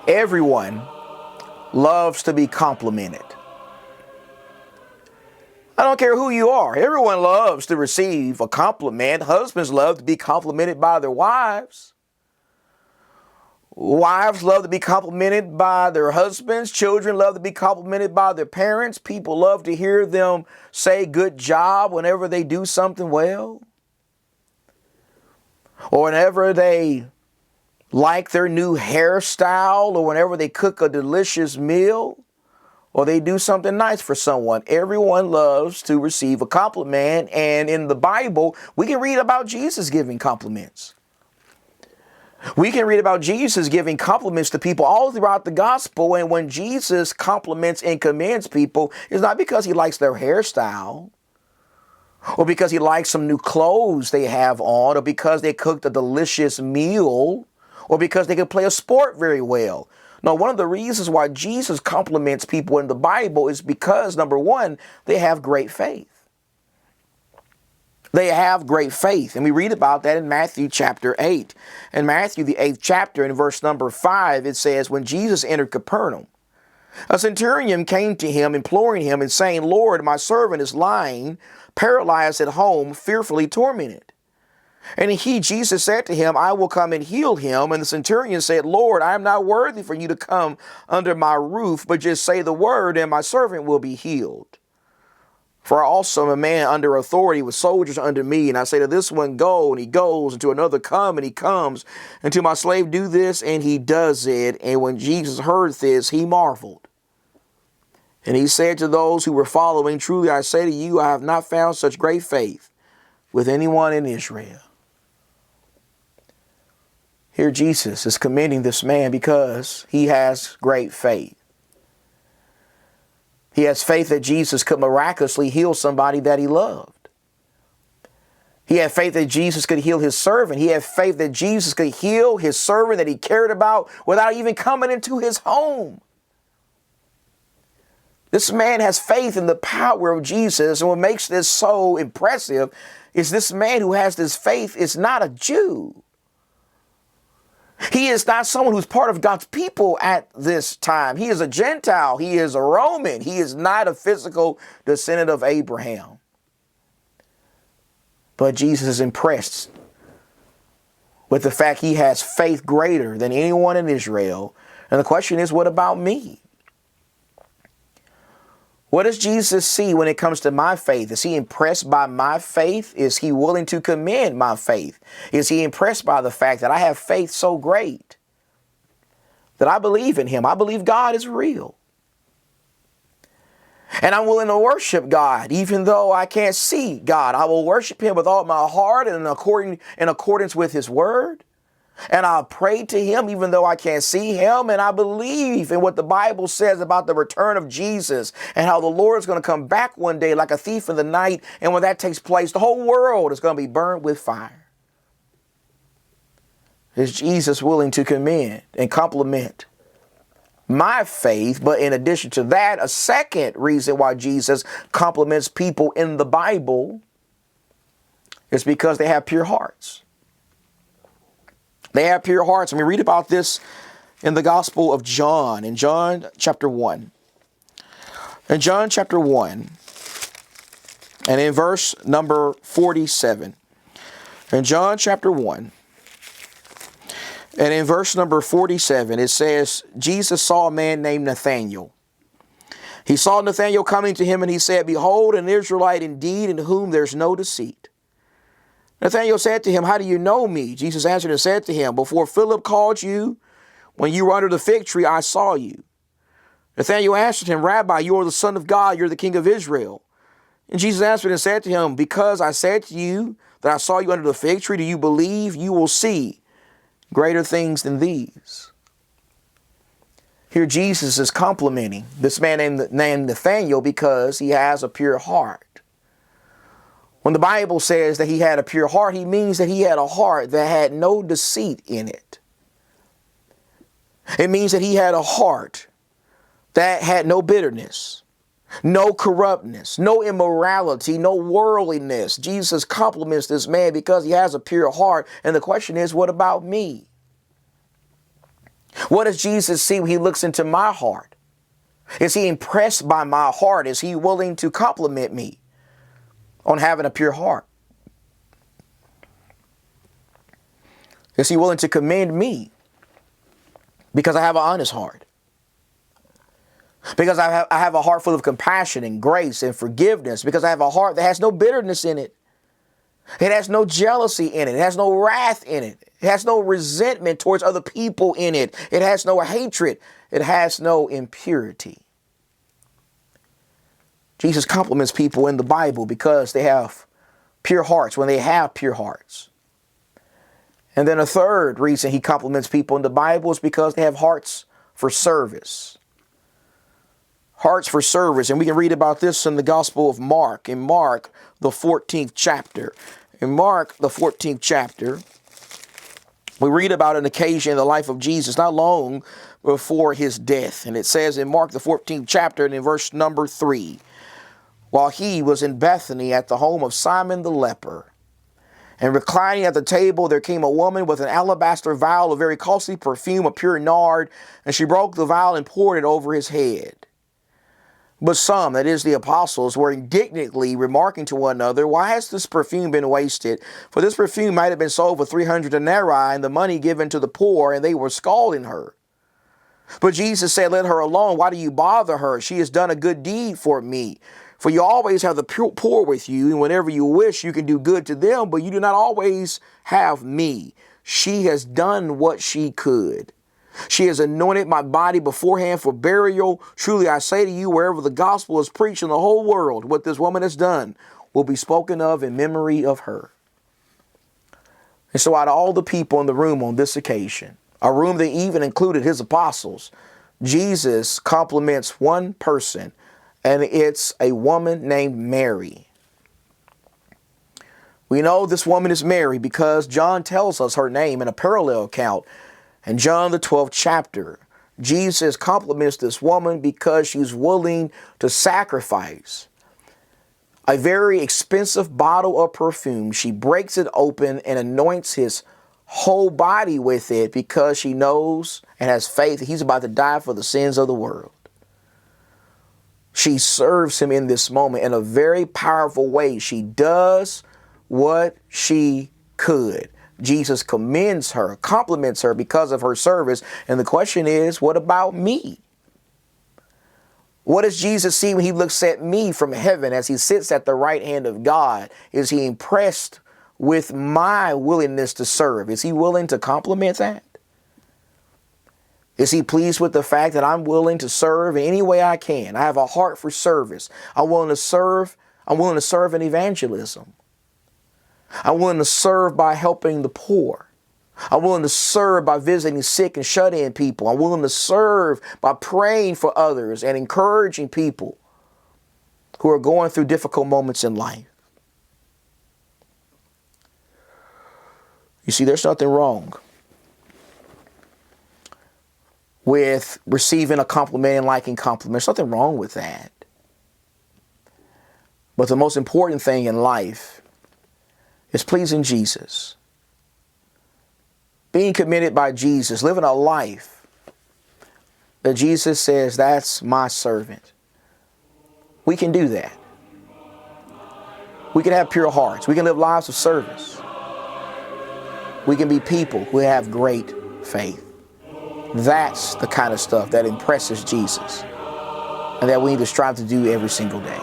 Everyone loves to be complimented. I don't care who you are. Everyone loves to receive a compliment. Husbands love to be complimented by their wives. Wives love to be complimented by their husbands. Children love to be complimented by their parents. People love to hear them say good job whenever they do something well. Or whenever they like their new hairstyle, or whenever they cook a delicious meal, or they do something nice for someone. Everyone loves to receive a compliment. And in the Bible, we can read about Jesus giving compliments. We can read about Jesus giving compliments to people all throughout the gospel. And when Jesus compliments and commends people, it's not because he likes their hairstyle, or because he likes some new clothes they have on, or because they cooked a delicious meal, or because they can play a sport very well. No, one of the reasons why Jesus compliments people in the Bible is because, number one, they have great faith. They have great faith. And we read about that in Matthew chapter 8. In Matthew, the 8th chapter, in verse number 5, it says, when Jesus entered Capernaum, a centurion came to him, imploring him and saying, Lord, my servant is lying, paralyzed at home, fearfully tormented. And Jesus said to him, I will come and heal him. And the centurion said, Lord, I am not worthy for you to come under my roof, but just say the word and my servant will be healed. For I also am a man under authority with soldiers under me. And I say to this one, go, and he goes, and to another, come, and he comes. And to my slave, do this, and he does it. And when Jesus heard this, he marveled. And he said to those who were following, truly I say to you, I have not found such great faith with anyone in Israel. Here Jesus is commending this man because he has great faith. He has faith that Jesus could miraculously heal somebody that he loved. He had faith that Jesus could heal his servant. He had faith that Jesus could heal his servant that he cared about without even coming into his home. This man has faith in the power of Jesus. And what makes this so impressive is this man who has this faith is not a Jew. He is not someone who's part of God's people at this time. He is a Gentile. He is a Roman. He is not a physical descendant of Abraham. But Jesus is impressed with the fact he has faith greater than anyone in Israel. And the question is, what about me? What does Jesus see when it comes to my faith? Is he impressed by my faith? Is he willing to commend my faith? Is he impressed by the fact that I have faith so great that I believe in him? I believe God is real. And I'm willing to worship God, even though I can't see God. I will worship him with all my heart and in accordance with his word. And I'll pray to him even though I can't see him. And I believe in what the Bible says about the return of Jesus and how the Lord is going to come back one day like a thief in the night. And when that takes place, the whole world is going to be burned with fire. Is Jesus willing to commend and compliment my faith? But in addition to that, a second reason why Jesus compliments people in the Bible is because they have pure hearts. They have pure hearts. And we read about this in the Gospel of John, in John chapter 1. In John chapter 1, and in verse number 47. In John chapter 1, and in verse number 47, it says, Jesus saw a man named Nathanael. He saw Nathanael coming to him, and he said, behold, an Israelite indeed, in whom there's no deceit. Nathanael said to him, how do you know me? Jesus answered and said to him, before Philip called you, when you were under the fig tree, I saw you. Nathanael answered him, Rabbi, you are the Son of God, you're the King of Israel. And Jesus answered and said to him, because I said to you that I saw you under the fig tree, do you believe? You will see greater things than these. Here Jesus is complimenting this man named Nathanael because he has a pure heart. When the Bible says that he had a pure heart, he means that he had a heart that had no deceit in it. It means that he had a heart that had no bitterness, no corruptness, no immorality, no worldliness. Jesus compliments this man because he has a pure heart. And the question is, what about me? What does Jesus see when he looks into my heart? Is he impressed by my heart? Is he willing to compliment me on having a pure heart? Is he willing to commend me because I have an honest heart? Because I have a heart full of compassion and grace and forgiveness. Because I have a heart that has no bitterness in it. It has no jealousy in it. It has no wrath in it. It has no resentment towards other people in it. It has no hatred. It has no impurity. Jesus compliments people in the Bible because they have pure hearts, when they have pure hearts. And then a third reason he compliments people in the Bible is because they have hearts for service. Hearts for service. And we can read about this in the Gospel of Mark, in Mark, the 14th chapter. In Mark, the 14th chapter, we read about an occasion in the life of Jesus not long before his death. And it says in Mark, the 14th chapter, and in verse number 3, while he was in Bethany at the home of Simon the leper, and reclining at the table, there came a woman with an alabaster vial of very costly perfume, of pure nard, and she broke the vial and poured it over his head. But some, that is the apostles, were indignantly remarking to one another, why has this perfume been wasted? For this perfume might have been sold for 300 denarii and the money given to the poor, and they were scalding her. But Jesus said, let her alone. Why do you bother her? She has done a good deed for me. For you always have the poor with you, and whenever you wish, you can do good to them, but you do not always have me. She has done what she could. She has anointed my body beforehand for burial. Truly, I say to you, wherever the gospel is preached in the whole world, what this woman has done will be spoken of in memory of her. And so out of all the people in the room on this occasion, a room that even included his apostles, Jesus compliments one person, and it's a woman named Mary. We know this woman is Mary because John tells us her name in a parallel account. In John, the 12th chapter, Jesus compliments this woman because she's willing to sacrifice a very expensive bottle of perfume. She breaks it open and anoints his whole body with it because she knows and has faith that he's about to die for the sins of the world. She serves him in this moment in a very powerful way. She does what she could. Jesus commends her, compliments her because of her service. And the question is, what about me? What does Jesus see when he looks at me from heaven as he sits at the right hand of God? Is he impressed with my willingness to serve? Is he willing to compliment that? Is he pleased with the fact that I'm willing to serve in any way I can? I have a heart for service. I'm willing to serve. I'm willing to serve in evangelism. I'm willing to serve by helping the poor. I'm willing to serve by visiting sick and shut-in people. I'm willing to serve by praying for others and encouraging people who are going through difficult moments in life. You see, there's nothing wrong with receiving a compliment and liking compliments. There's nothing wrong with that. But the most important thing in life is pleasing Jesus. Being committed by Jesus, living a life that Jesus says, that's my servant. We can do that. We can have pure hearts. We can live lives of service. We can be people who have great faith. That's the kind of stuff that impresses Jesus and that we need to strive to do every single day.